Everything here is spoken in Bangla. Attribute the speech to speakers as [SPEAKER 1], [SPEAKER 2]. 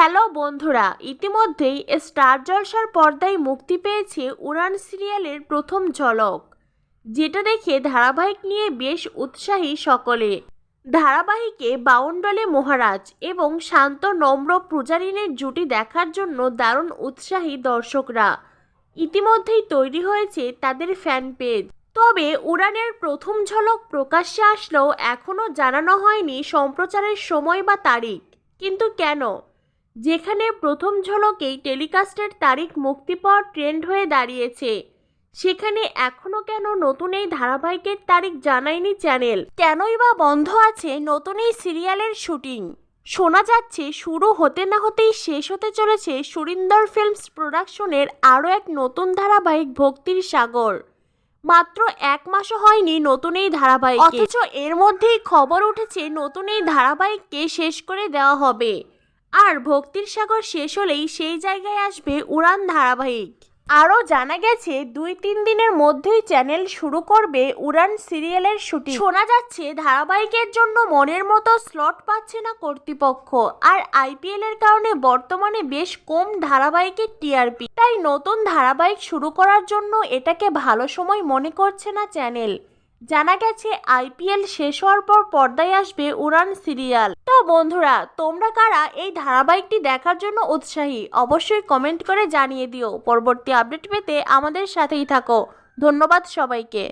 [SPEAKER 1] হ্যালো বন্ধুরা, ইতিমধ্যেই স্টার জলসার পর্দায় মুক্তি পেয়েছে উড়ান সিরিয়ালের প্রথম ঝলক, যেটা দেখে ধারাবাহিক নিয়ে বেশ উৎসাহী সকলে। ধারাবাহিকে বাউন্ডলে মহারাজ এবং শান্ত নম্র পূজারিনের জুটি দেখার জন্য দারুণ উৎসাহী দর্শকরা। ইতিমধ্যেই তৈরি হয়েছে তাদের ফ্যান পেজ। তবে উড়ানের প্রথম ঝলক প্রকাশ্যে আসলেও এখনও জানানো হয়নি সম্প্রচারের সময় বা তারিখ। কিন্তু কেন? যেখানে প্রথম ঝলকেই টেলিকাস্টের তারিখ মুক্তি পাওয়ার ট্রেন্ড হয়ে দাঁড়িয়েছে, সেখানে এখনও কেন নতুন এই ধারাবাহিকের তারিখ জানায়নি চ্যানেল? কেনই বা বন্ধ আছে নতুন এই সিরিয়ালের শুটিং? শোনা যাচ্ছে শুরু হতে না হতেই শেষ হতে চলেছে সুরিন্দর ফিল্মস প্রোডাকশনের আরও এক নতুন ধারাবাহিক ভক্তির সাগর। মাত্র এক মাসও হয়নি নতুন এই ধারাবাহিক, অথচ এর মধ্যেই খবর উঠেছে নতুন এই ধারাবাহিককে শেষ করে দেওয়া হবে। আর ভক্তির সাগর শেষ হলেই সেই জায়গায় আসবে উড়ান ধারাবাহিক। আরও জানা গেছে 2-3 দিনের মধ্যেই চ্যানেল শুরু করবে উড়ান সিরিয়ালের শুটিং। শোনা যাচ্ছে ধারাবাহিকের জন্য মনের মতো স্লট পাচ্ছে না কর্তৃপক্ষ, আর আইপিএল এর কারণে বর্তমানে বেশ কম ধারাবাহিকের টিআরপি, তাই নতুন ধারাবাহিক শুরু করার জন্য এটাকে ভালো সময় মনে করছে না চ্যানেল। জানা গেছে আইপিএল শেষ হওয়ার পর পর্দায় আসবে উড়ান সিরিয়াল। তো বন্ধুরা, তোমরা কারা এই ধারাবাহিকটি দেখার জন্য উৎসাহী অবশ্যই কমেন্ট করে জানিয়ে দিও। পরবর্তী আপডেট পেতে আমাদের সাথেই থাকো। ধন্যবাদ সবাইকে।